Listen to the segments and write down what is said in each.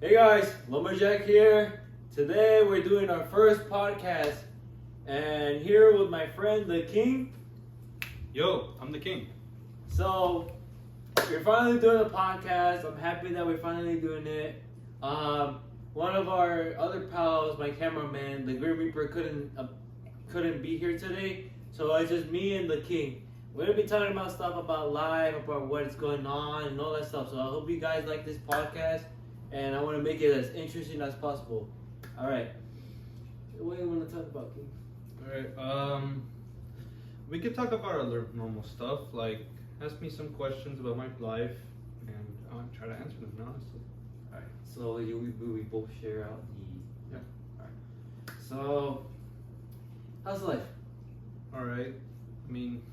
Hey guys, Lumberjack here. Today we're doing our first podcast, and here with my friend the King. Yo, I'm the king. So we're finally doing a podcast. I'm happy that we're finally doing it. One of our other pals, my cameraman, the Grim Reaper, couldn't be here today, so it's just me and the King. We're gonna be talking about stuff about life, about what's going on, and all that stuff. So I hope you guys like this podcast. And I want to make it as interesting as possible. All right. What do you want to talk about, King? Alright, we could talk about our normal stuff, like ask me some questions about my life, and I'll try to answer them, honestly. All right. So we both share out the. Yeah. All right. So, how's life? Alright, I mean,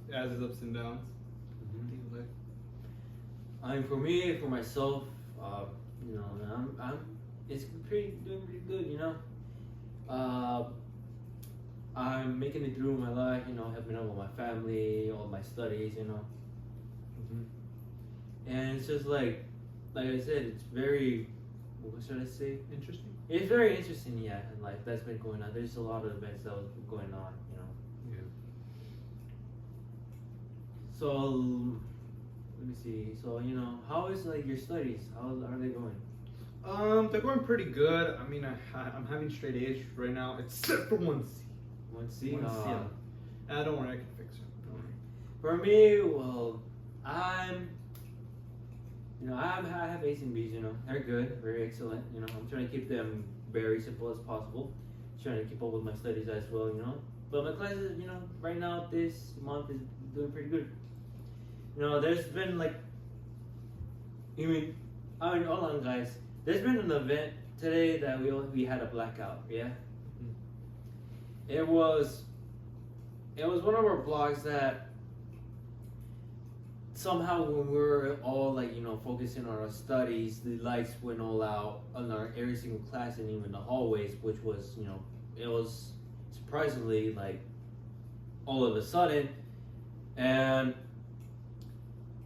it has its ups and downs. Mm-hmm. I mean, for me, for myself, you know, it's doing pretty good, you know. I'm making it through my life, you know, helping out with my family, all my studies, you know. Mm-hmm. And it's just like I said, it's very, what should I say? Interesting? It's very interesting, yeah, in life that's been going on. There's a lot of events that was going on, you know. Yeah. So, let me see. So, you know, how is like your studies? How are they going? They're going pretty good. I mean, I'm having straight A's right now, except for one C. One C? One C. Don't worry, I can fix it. Don't worry. For me, well, I have A's and B's, you know. They're good, very excellent, you know. I'm trying to keep them very simple as possible. Trying to keep up with my studies as well, you know. But my classes, you know, right now, this month is doing pretty good. You know, there's been like, hold on, guys. There's been an event today that we had a blackout, yeah? Mm-hmm. It was one of our blogs that somehow when we were all like, you know, focusing on our studies, the lights went all out on our every single class and even the hallways, which was, you know, it was surprisingly like all of a sudden. And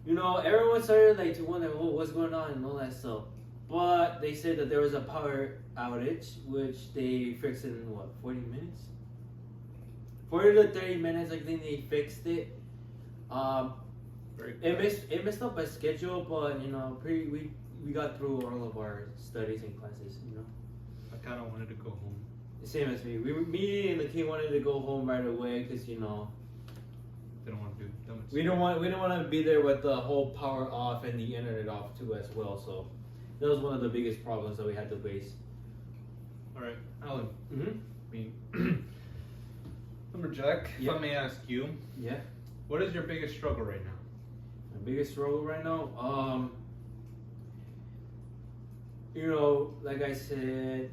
you know, everyone started like to wonder, oh, what's going on and all that stuff. But they said that there was a power outage, which they fixed in what, 40 minutes? 40 to 30 minutes, I think they fixed it. It messed up my schedule, but you know, we got through all of our studies and classes. You know, I kind of wanted to go home. the same as me. Me and the King wanted to go home right away because you know. They don't want to do that much. We don't want to be there with the whole power off and the internet off too as well. So that was one of the biggest problems that we had to face. All right, Alan. Mm-hmm. I mean, Lumberjack. If I may ask you, Yeah. what is your biggest struggle right now? My biggest struggle right now, you know, like I said,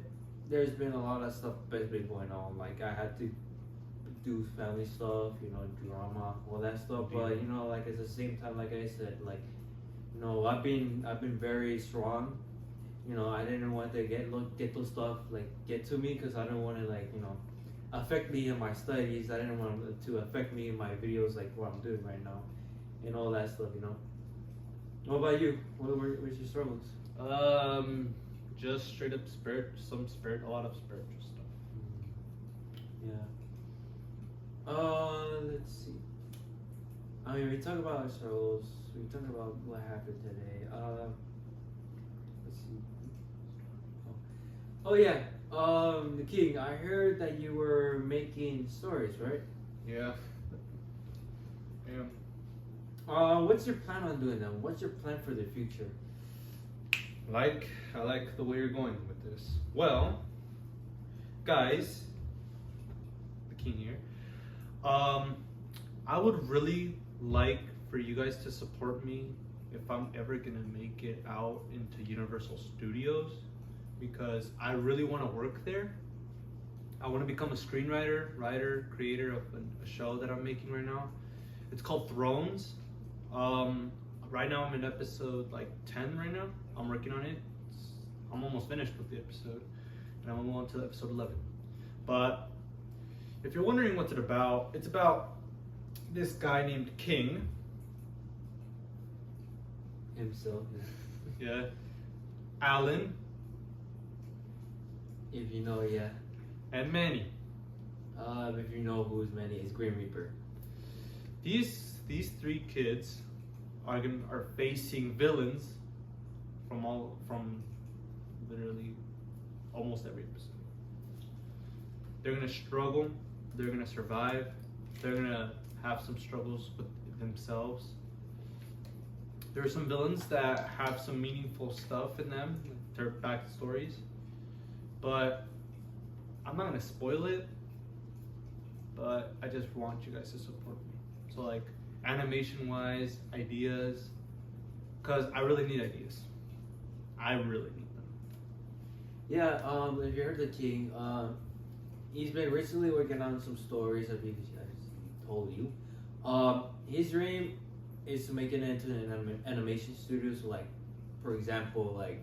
there's been a lot of stuff that's been going on. Like I had to do family stuff, you know, drama, all that stuff. But you know, like at the same time, like I said, like you know, I've been very strong. You know, I didn't want to get those stuff like get to me because I don't want to like you know affect me in my studies. I didn't want it to affect me in my videos like what I'm doing right now, and all that stuff. You know. What about you? What's your struggles? Just straight up a lot of spiritual stuff. Yeah. Let's see. I mean, we talk about our struggles. We talk about what happened today. Let's see. Oh yeah. The King. I heard that you were making stories, right? Yeah. Yeah. What's your plan on doing that? What's your plan for the future? I like the way you're going with this. Well, guys, the king here. I would really like for you guys to support me if I'm ever gonna make it out into Universal Studios, because I really want to work there. I want to become a screenwriter, writer, creator of a show that I'm making right now. It's called Thrones. Right now I'm in episode like 10 right now. I'm working on it. I'm almost finished with the episode, and I'm gonna move on to episode 11. But if you're wondering what's it about, it's about this guy named King. Himself. Yeah. Alan, If you know, yeah. and Manny. If you know who's Manny, it's Grim Reaper. These three kids are facing villains from literally almost every episode. They're gonna struggle. They're gonna survive. They're gonna have some struggles with themselves. There are some villains that have some meaningful stuff in them, their backstories, but I'm not gonna spoil it. But I just want you guys to support me. So like animation-wise, ideas, cause I really need ideas. I really need them. Yeah, if you heard the King, he's been recently working on some stories. I think I told you. His dream is to make it into an animation studio. So like, for example, like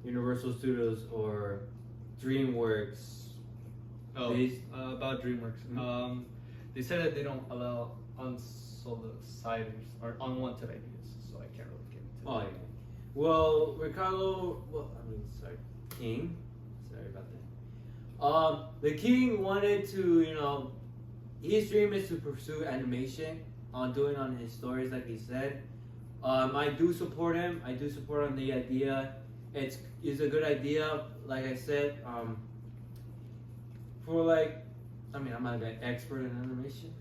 Universal Studios or DreamWorks. Oh, about DreamWorks. Mm-hmm. They said that they don't allow unsolicited or unwanted ideas, so I can't really get into Oh that. yeah. Well, Ricardo. Sorry, King. Sorry about that. The King wanted to, his dream is to pursue animation doing on his stories, like he said. I do support him. I do support on the idea. It's a good idea. Like I said, for like, I'm not an expert in animation,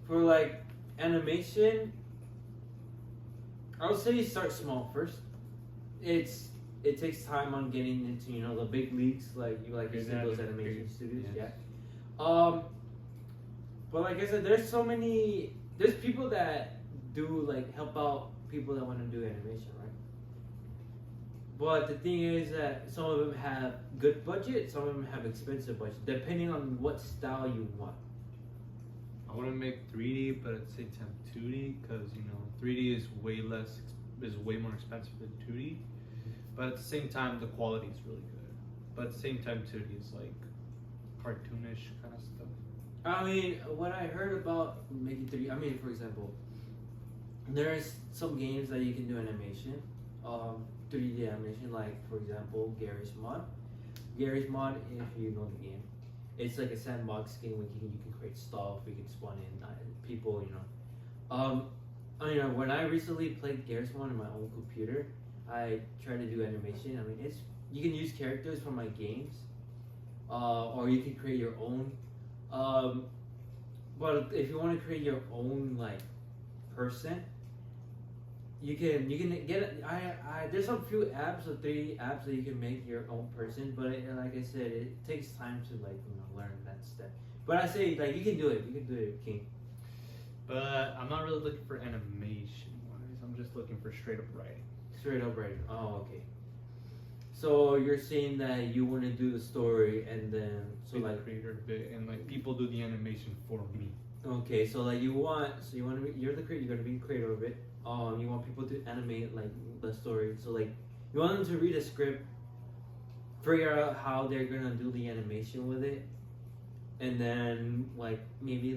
For like animation, I would say start small first. It takes time on getting into the big leagues, like you said, those animation studios. Yes. Yeah. But like I said, there's people that do like help out people that want to do animation, right? But the thing is that some of them have good budget, some of them have expensive budget, depending on what style you want. I want to make 3D, but at the same time 2D, because 3D is way more expensive than 2D. But at the same time, the quality is really good. But at the same time, 2D is like cartoonish kind of stuff. What I heard about making 3D, for example, there's some games that you can do animation, 3D animation, like for example, Garry's Mod. Garry's Mod, if you know the game, it's like a sandbox game where you can create stuff, you can spawn in people, When I recently played Garry's Mod on my own computer, I tried to do animation. You can use characters from my games, or you can create your own. But if you want to create your own like person, you can get it. There's some few apps or 3 apps that you can make your own person, but like I said, it takes time to learn that step. But I say you can do it. You can do it, King. But I'm not really looking for animation wise. I'm just looking for straight up writing. Straight up writing. Oh, okay. So you're saying that you want to do the story and then Be the creator of it, and people do the animation for me. Okay, so you're the creator. You're gonna be the creator of it. You want people to animate the story. So you want them to read a script, figure out how they're gonna do the animation with it, and then maybe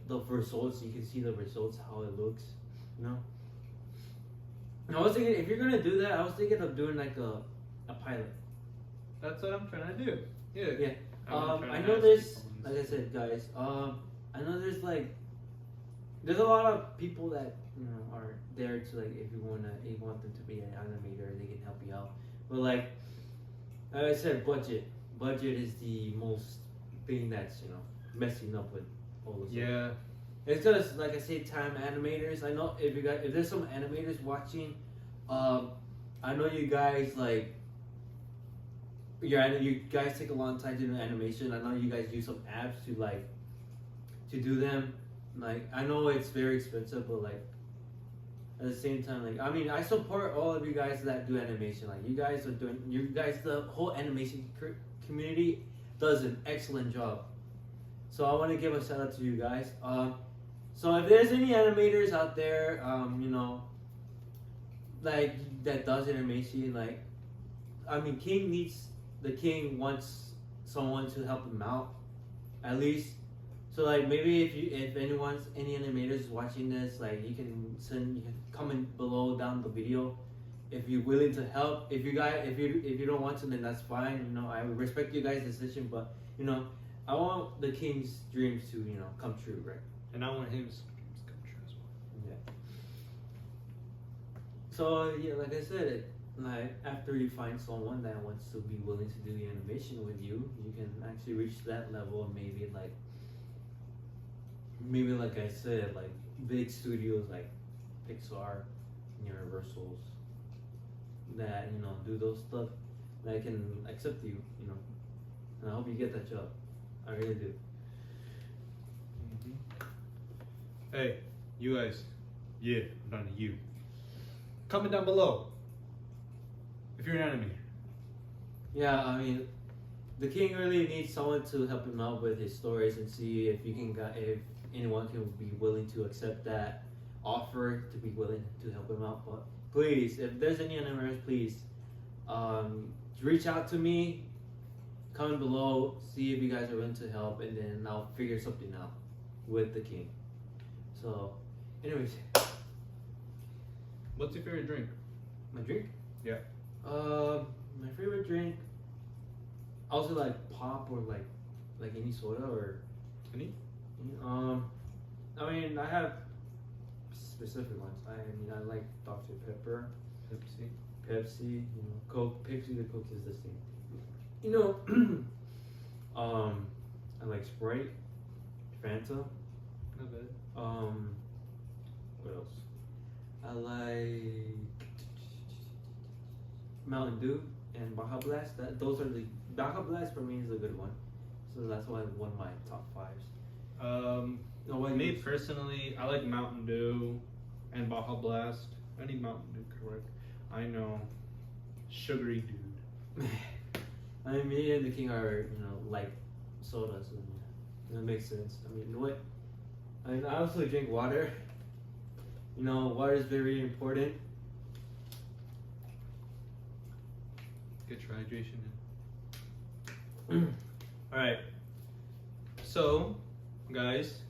the results. You can see the results, how it looks. I was thinking if you're gonna do that, I was thinking of doing a pilot. That's what I'm trying to do. Yeah. Yeah. I know there's, like I said, guys. I know there's a lot of people that are there to if you want them to be an animator, they can help you out. But like I said, budget is the most thing that's messing up with all this. Yeah. It's because, like I say, time animators. I know if there's some animators watching, I know you guys you guys take a long time to do animation. I know you guys use some apps to do them. I know it's very expensive, but at the same time, I support all of you guys that do animation. The whole animation community does an excellent job. So I want to give a shout out to you guys. So if there's any animators out there, that does animation, King wants someone to help him out, at least. So maybe if any animators watching this, you can comment below down the video, if you're willing to help. If you don't want to, then that's fine. You know, I respect you guys' decision, but you know, I want the king's dreams to come true, right? And I want his dreams to come true as well. Yeah. So yeah, like I said, like after you find someone that wants to be willing to do the animation with you, you can actually reach that level, and maybe like I said, like big studios like Pixar, Universals, that do those stuff, that can accept you, and I hope you get that job. I really do. Hey, you guys. Yeah, I'm talking to you. Comment down below if you're an animator. Yeah, I mean, the king really needs someone to help him out with his stories and see if anyone can be willing to accept that offer to be willing to help him out. But please, if there's any animators, please reach out to me. Comment below, see if you guys are willing to help, and then I'll figure something out with the king. So, anyways, What's your favorite drink? my drink. Yeah. My favorite drink. I also like pop or like any soda or Any? I mean, I have specific ones. I mean, I like Dr. Pepper, Pepsi, Coke. Pepsi to Coke is the same. I like Sprite, Fanta. Not bad. What else? I like Mountain Dew and Baja Blast. Those are the Baja Blast for me is a good one. So that's why one of my top fives. Me personally, I like Mountain Dew and Baja Blast. I need Mountain Dew, correct? I know. Sugary dude. I mean, me and the king are, like sodas, and that makes sense. I mean, what? I mean, I also drink water. Water is very important. Get your hydration in. Alright. So, guys,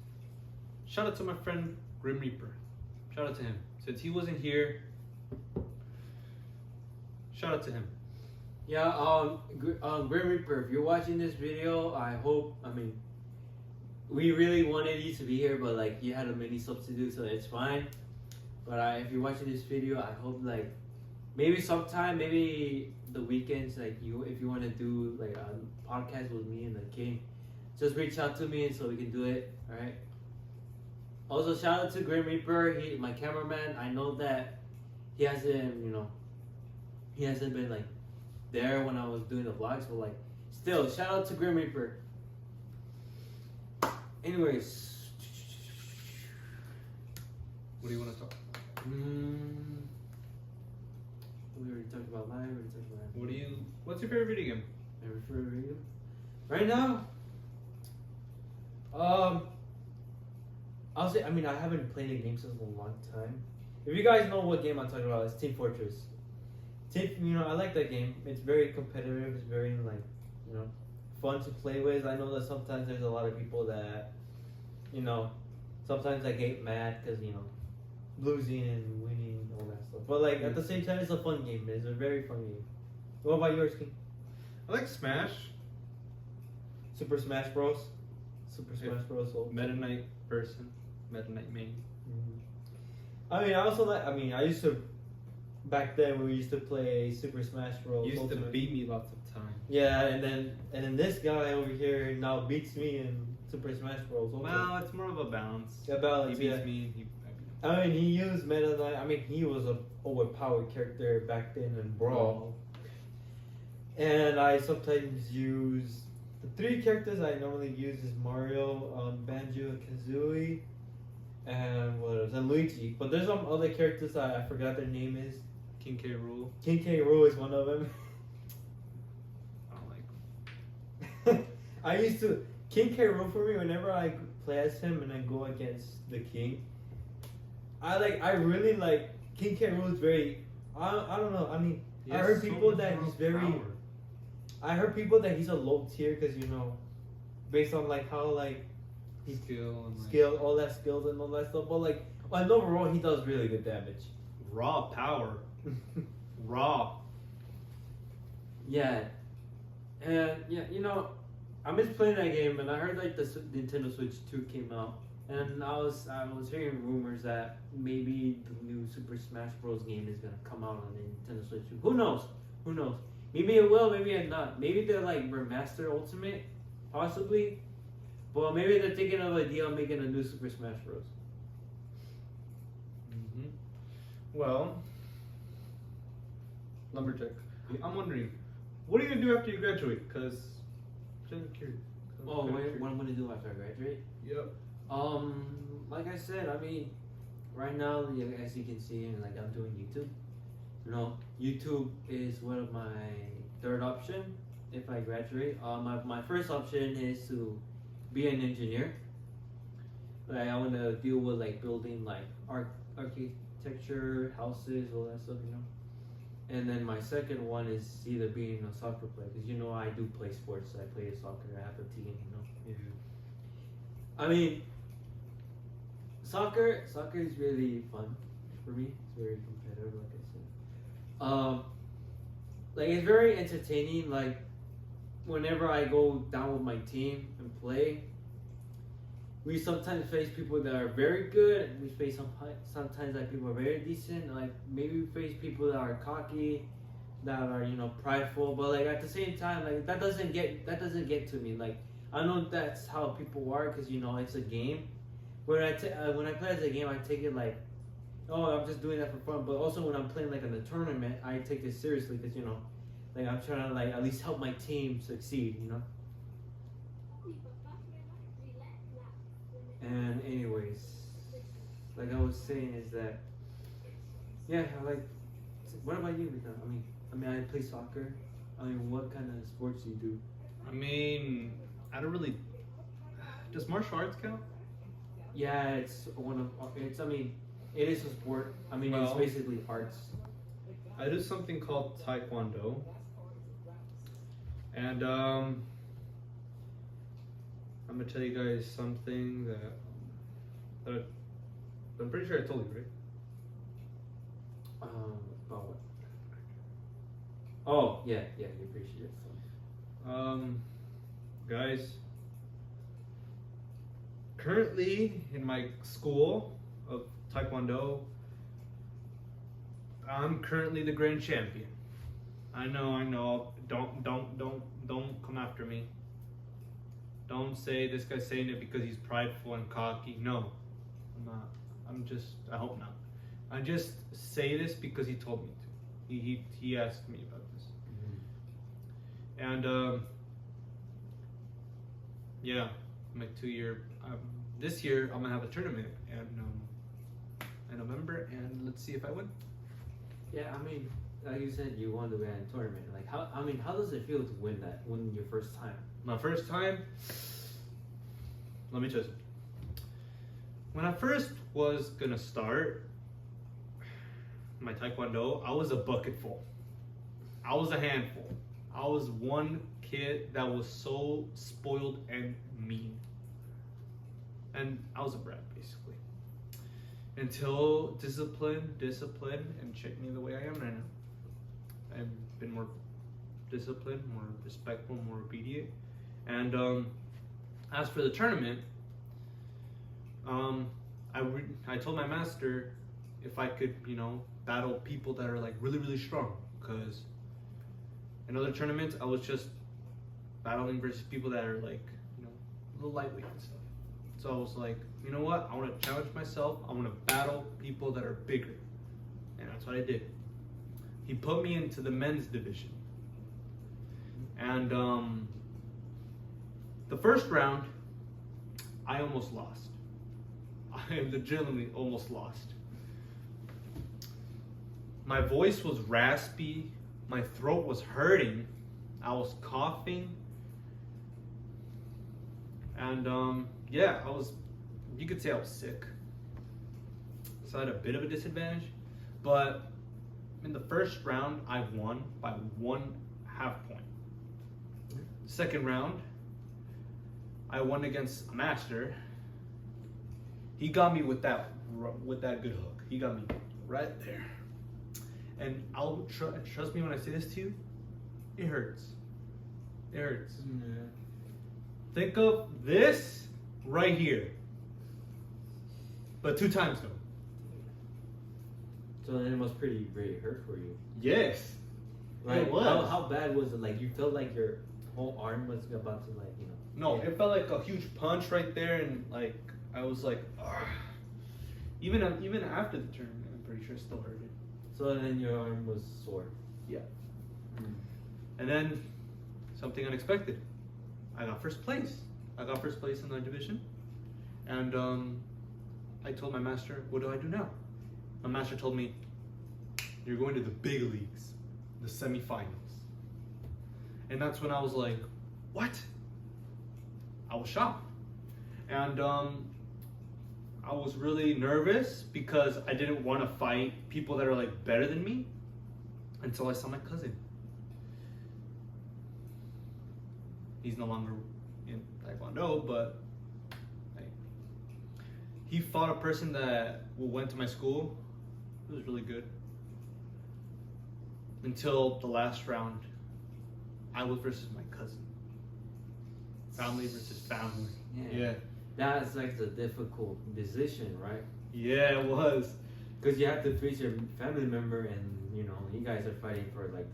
shout out to my friend Grim Reaper. Shout out to him. Since he wasn't here, shout out to him. Yeah, Grim Reaper, if you're watching this video, we really wanted you to be here, but like you had a mini substitute, so it's fine. But if you're watching this video, I hope maybe sometime, maybe the weekends, if you want to do like a podcast with me and the king, just reach out to me so we can do it. All right. Also, shout out to Grim Reaper, my cameraman. I know that he hasn't been there when I was doing the vlogs, but still, shout out to Grim Reaper. Anyways, What do you want to talk? we already talked about live. What's your favorite video game? Right now, I'll say, I haven't played a game since a long time. If you guys know what game I'm talking about, it's Team Fortress. I like that game. It's very competitive. It's very fun to play with. I know that sometimes there's a lot of people that, sometimes I get mad because losing and winning, all that stuff. But at the same time, it's a fun game. It's a very fun game. What about yours, King? I like Smash. Super Smash Bros. Meta Knight person. Meta Knight main. I also I used to, back then when we used to play Super Smash Bros. You used to beat me lots of times. Yeah, and then this guy over here now beats me in Super Smash Bros. Well, it's more of a balance. Yeah, balance. He beats me. He used Meta Knight. He was an overpowered character back then in Brawl. And I sometimes use the three characters I normally use is Mario, Banjo, Kazooie, and what else? And Luigi. But there's some other characters I forgot their name is. King K. Rool. King K. Rool is one of them. I don't like him. I used to King K. Rool for me. Whenever I play as him and I go against the king, I really like King K. Rool is very. I don't know. I heard people that he's very. Power. I heard people that he's a low tier because based on how he skill, all that skills and all that stuff. But overall, he does really good damage. Raw power. Raw. Yeah, and yeah, I miss playing that game, and I heard like the Nintendo Switch 2 came out, and I was hearing rumors that maybe the new Super Smash Bros. Game is gonna come out on the Nintendo Switch 2. Who knows? Who knows? Maybe it will, maybe it not. Maybe they're like remaster Ultimate, possibly. But maybe they're thinking of a deal making a new Super Smash Bros. Mm-hmm. Well, Lumberjack, I'm wondering, what are you gonna do after you graduate? Cause I'm curious. Oh, what I'm gonna do after I graduate? Yep. Like I said, I mean, right now, as you can see, like I'm doing YouTube. YouTube is one of my third option if I graduate. My first option is to be an engineer. Like I want to deal with like building like architecture, houses, all that stuff, And then my second one is either being a soccer player, because I do play sports. I play soccer. I have a team. Yeah. I mean, soccer is really fun for me. It's very competitive, like I said. Like it's very entertaining. Like whenever I go down with my team and play, we sometimes face people that are very good. We face sometimes like people are very decent. Like maybe we face people that are cocky, that are prideful. But like at the same time, like that doesn't get to me. Like I know that's how people are because it's a game. When I play as a game, I take it like, oh, I'm just doing that for fun. But also when I'm playing like in a tournament, I take it seriously because like I'm trying to like at least help my team succeed. And anyways, like I was saying, is that yeah, I like. What about you, Mika? I mean, I play soccer. I mean, what kind of sports do you do? I mean, I don't really. Does martial arts count? Yeah, it's one of it's. I mean, it is a sport. I mean, it's basically arts. I do something called Taekwondo, and I'm gonna tell you guys something that I'm pretty sure I told you, right? About what? Oh, yeah, you appreciate it. Guys, currently in my school of Taekwondo, I'm currently the grand champion. I know. Don't come after me. Don't say this guy's saying it because he's prideful and cocky. No, I'm not. I hope not. I just say this because he told me to. He asked me about this. And yeah, my 2-year. This year I'm gonna have a tournament in November, and let's see if I win. Yeah, I mean, like you said, you won the grand tournament. Like how does it feel to win your first time? My first time. Let me tell you something. When I first was gonna start my Taekwondo, I was a bucketful. I was a handful. I was one kid that was so spoiled and mean. And I was a brat, basically. Until discipline, and check me the way I am right now. I've been more disciplined, more respectful, more obedient. And as for the tournament, I told my master if I could, battle people that are like really, really strong. Because in other tournaments, I was just battling versus people that are like, a little lightweight and stuff. So I was like, you know what? I want to challenge myself. I want to battle people that are bigger. And that's what I did. He put me into the men's division. And the first round, I almost lost. I legitimately almost lost. My voice was raspy. My throat was hurting. I was coughing. And yeah, you could say I was sick. So I had a bit of a disadvantage. But in the first round, I won by 1/2 point. Second round, I won against a master. He got me with that good hook. He got me right there. and I'll trust me when I say this to you, it hurts. It hurts. Yeah. Think of this right here, but 2 times though. So then it was pretty hurt for you. Yes. Right? It was. How bad was it? Like you felt like your whole arm was about to like, you know. No, it felt like a huge punch right there, and like I was like, "Argh." Even after the tournament, I'm pretty sure it still hurt it. So then your arm was sore. Yeah. And then something unexpected. I got first place. I got first place in the division, and I told my master, "What do I do now?" My master told me, "You're going to the big leagues, the semifinals." And that's when I was like, "What?" I was shocked, and I was really nervous because I didn't want to fight people that are like better than me until I saw my cousin. He's no longer in Taekwondo, but like, he fought a person that went to my school. It was really good. Until the last round, I was versus my cousin. Family versus family. Yeah. That's like the difficult decision, right? Yeah, it was. Because you have to face your family member, and you know you guys are fighting for like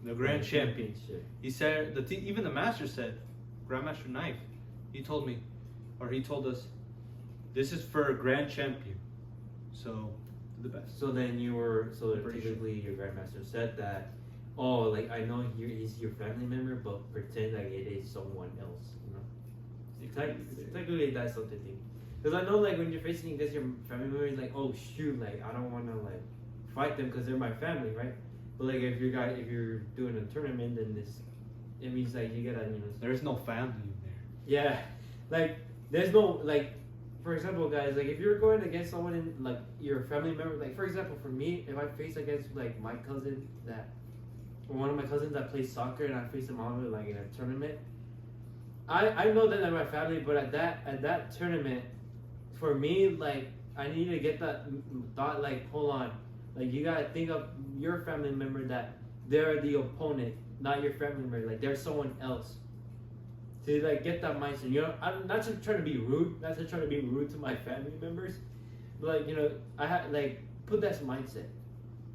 the grand championship. He said even the master said, Grandmaster Knife. He told me, or he told us, this is for a grand champion. So the best. So then typically your grandmaster said that. Oh, like I know he's your family member, but pretend like it is someone else. You know. Technically that's something. Because I know like when you're facing against your family member, it's like, oh shoot, like I don't want to like fight them because they're my family, right? But like if you're doing a tournament, then it means like you gotta, you know. There's no family in there. Yeah, like there's no like, for example, guys, like if you're going against someone in like your family member, like for example, for me, if I face against like my cousin or one of my cousins that plays soccer and I face them on like in a tournament, I know that they're my family, but at that tournament, for me, like I need to get that thought, like hold on, like you gotta think of your family member that they're the opponent, not your family member, like they're someone else. To like get that mindset, you know, I'm not just trying to be rude, not just trying to be rude to my family members, but like, you know, I have like put that mindset.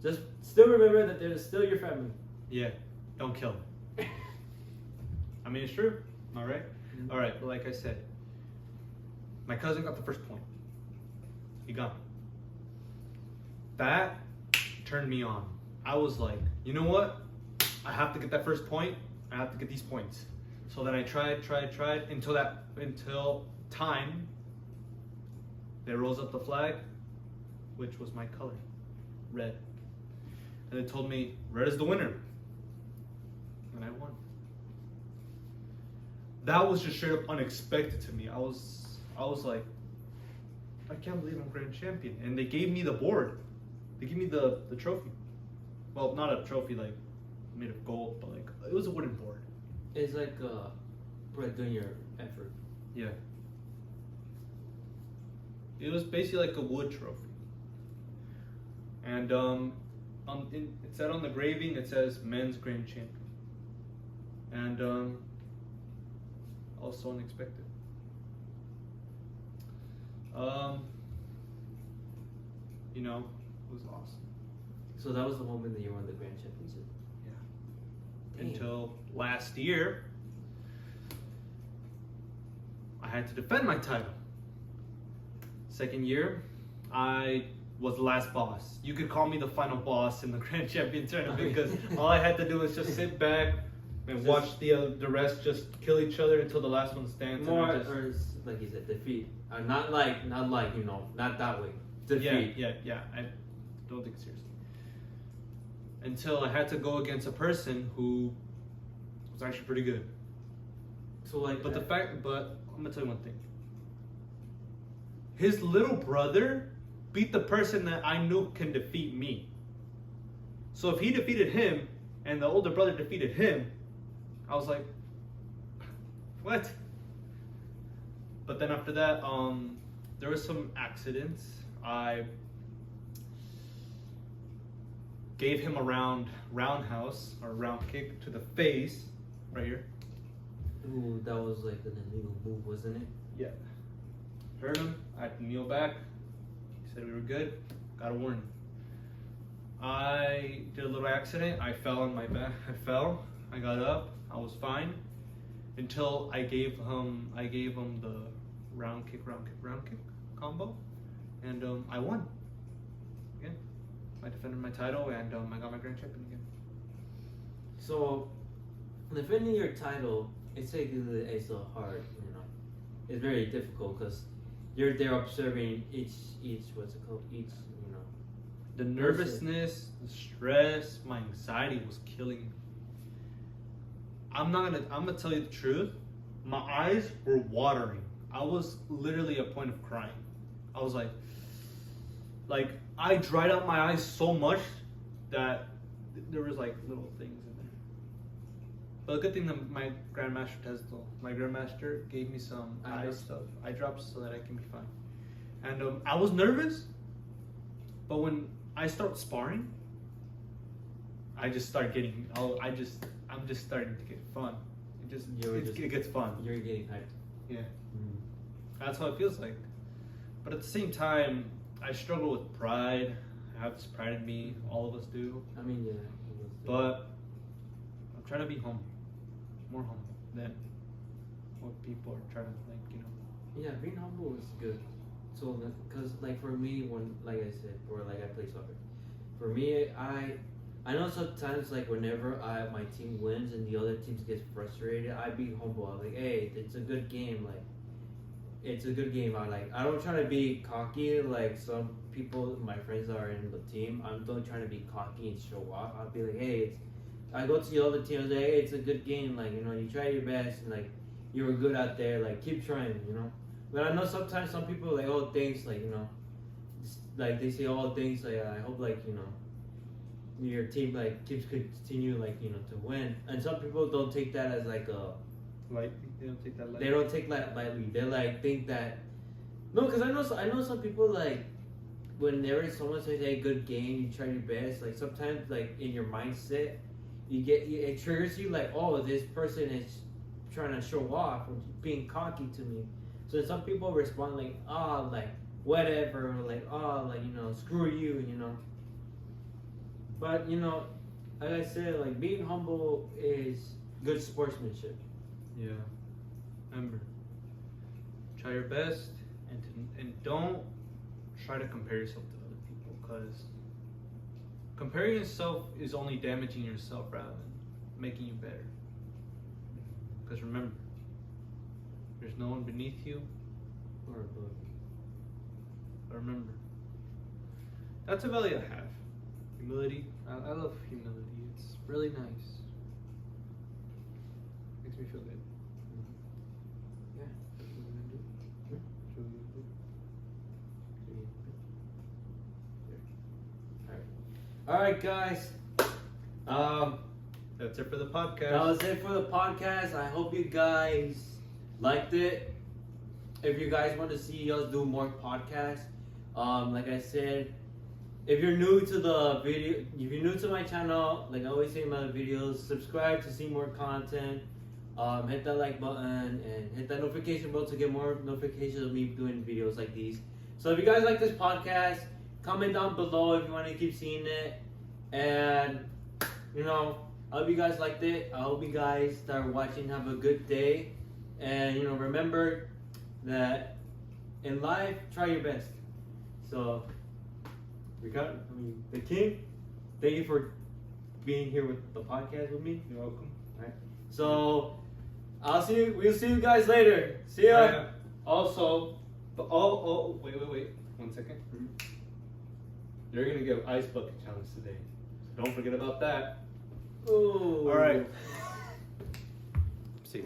Just still remember that they're still your family. Yeah, don't kill them. I mean, it's true. All right. Mm-hmm. All right. But like I said, my cousin got the first point. He got it. That turned me on. I was like, you know what? I have to get that first point. I have to get these points. So then I tried until time. They rose up the flag, which was my color, red. And they told me, red is the winner. And I won. That was just straight up unexpected to me. I was like, I can't believe I'm grand champion. And they gave me the board. They gave me the trophy. Well, not a trophy like made of gold, but like it was a wooden board. It's like for doing your effort. Yeah. It was basically like a wood trophy. And it said on the graving, it says men's grand champion. And also unexpected. You know, it was awesome. So that was the moment that you won the grand championship. Yeah. Damn. Until last year, I had to defend my title. Second year, I was the last boss. You could call me the final boss in the Grand Champion tournament because all I had to do was just sit back and watch the rest just kill each other until the last one stands. More, or like you said, defeat. Not like you know, not that way. Defeat. Yeah. I don't take it seriously. Until I had to go against a person who was actually pretty good. So like, but I'm gonna tell you one thing. His little brother beat the person that I knew can defeat me. So if he defeated him and the older brother defeated him, I was like, what? But then after that, there was some accidents. I gave him a roundhouse or round kick to the face, right here. Ooh, that was like an illegal move, wasn't it? Yeah. Hurt him. I had to kneel back. He said we were good. Got a warning. I did a little accident. I fell on my back. I fell. I got up. I was fine until I gave him the round kick combo, and I won. Again, I defended my title, and I got my grand champion again. So, defending your title, it's a hard, it's very difficult because you're there observing each what's it called, each, The nervousness, the stress, my anxiety was killing me. I'm gonna tell you the truth. My eyes were watering. I was literally at a point of crying. I was like I dried out my eyes so much that there was like little things in there. But a good thing that my grandmaster gave me some eye drops so that I can be fine. And I was nervous, but when I start sparring, I just start getting. I'm just starting to get fun. It gets fun. You're getting hyped. Yeah, that's how it feels like. But at the same time, I struggle with pride. I have this pride in me. All of us do. I mean, yeah. But I'm trying to be humble, more humble than what people are trying to think. Yeah, being humble is good. So, because like for me, when like I said, or like I play soccer, for me, I know sometimes like whenever my team wins and the other teams get frustrated, I be humble. I'm like, hey, it's a good game. Like, it's a good game. I don't try to be cocky like some people, my friends are in the team. I don't try to be cocky and show off. I'll be like, hey, I go to the other team. I was like, hey, it's a good game. Like, you try your best and like you were good out there. Like, keep trying. But I know sometimes some people like, oh, thanks, like, like they say all things like, I hope like, your team like keeps continue like, to win. And some people don't take that as like a lightly. They don't take that lightly. They don't take that lightly. They like think that no, because I know some people like whenever someone says, hey, good game, you try your best. Like sometimes like in your mindset, it triggers you like, oh, this person is trying to show off or being cocky to me. So some people respond like, oh, like, whatever, like, oh, like, screw you, But, like I said, like, being humble is good sportsmanship. Yeah. Remember, try your best and don't try to compare yourself to other people, because comparing yourself is only damaging yourself rather than making you better. Because remember, there's no one beneath you or above you. But remember, that's a value I have. Humility. I love humility. It's really nice. Makes me feel good. Yeah. Alright, guys. That's it for the podcast. That was it for the podcast. I hope you guys liked it. If you guys want to see us do more podcasts, like I said, if you're new to the video, if you're new to my channel, like I always say in my videos, subscribe to see more content. Hit that like button and hit that notification bell to get more notifications of me doing videos like these. So if you guys like this podcast, comment down below if you want to keep seeing it. And I hope you guys liked it. I hope you guys start watching. Have a good day. And remember that in life, try your best. So the king, thank you for being here with the podcast with me. You're welcome. All right. So we'll see you guys later. See ya. Yeah. Also, wait, 1 second. Mm-hmm. You're gonna give ice bucket challenge today. So don't forget about that. Ooh. All right. See ya.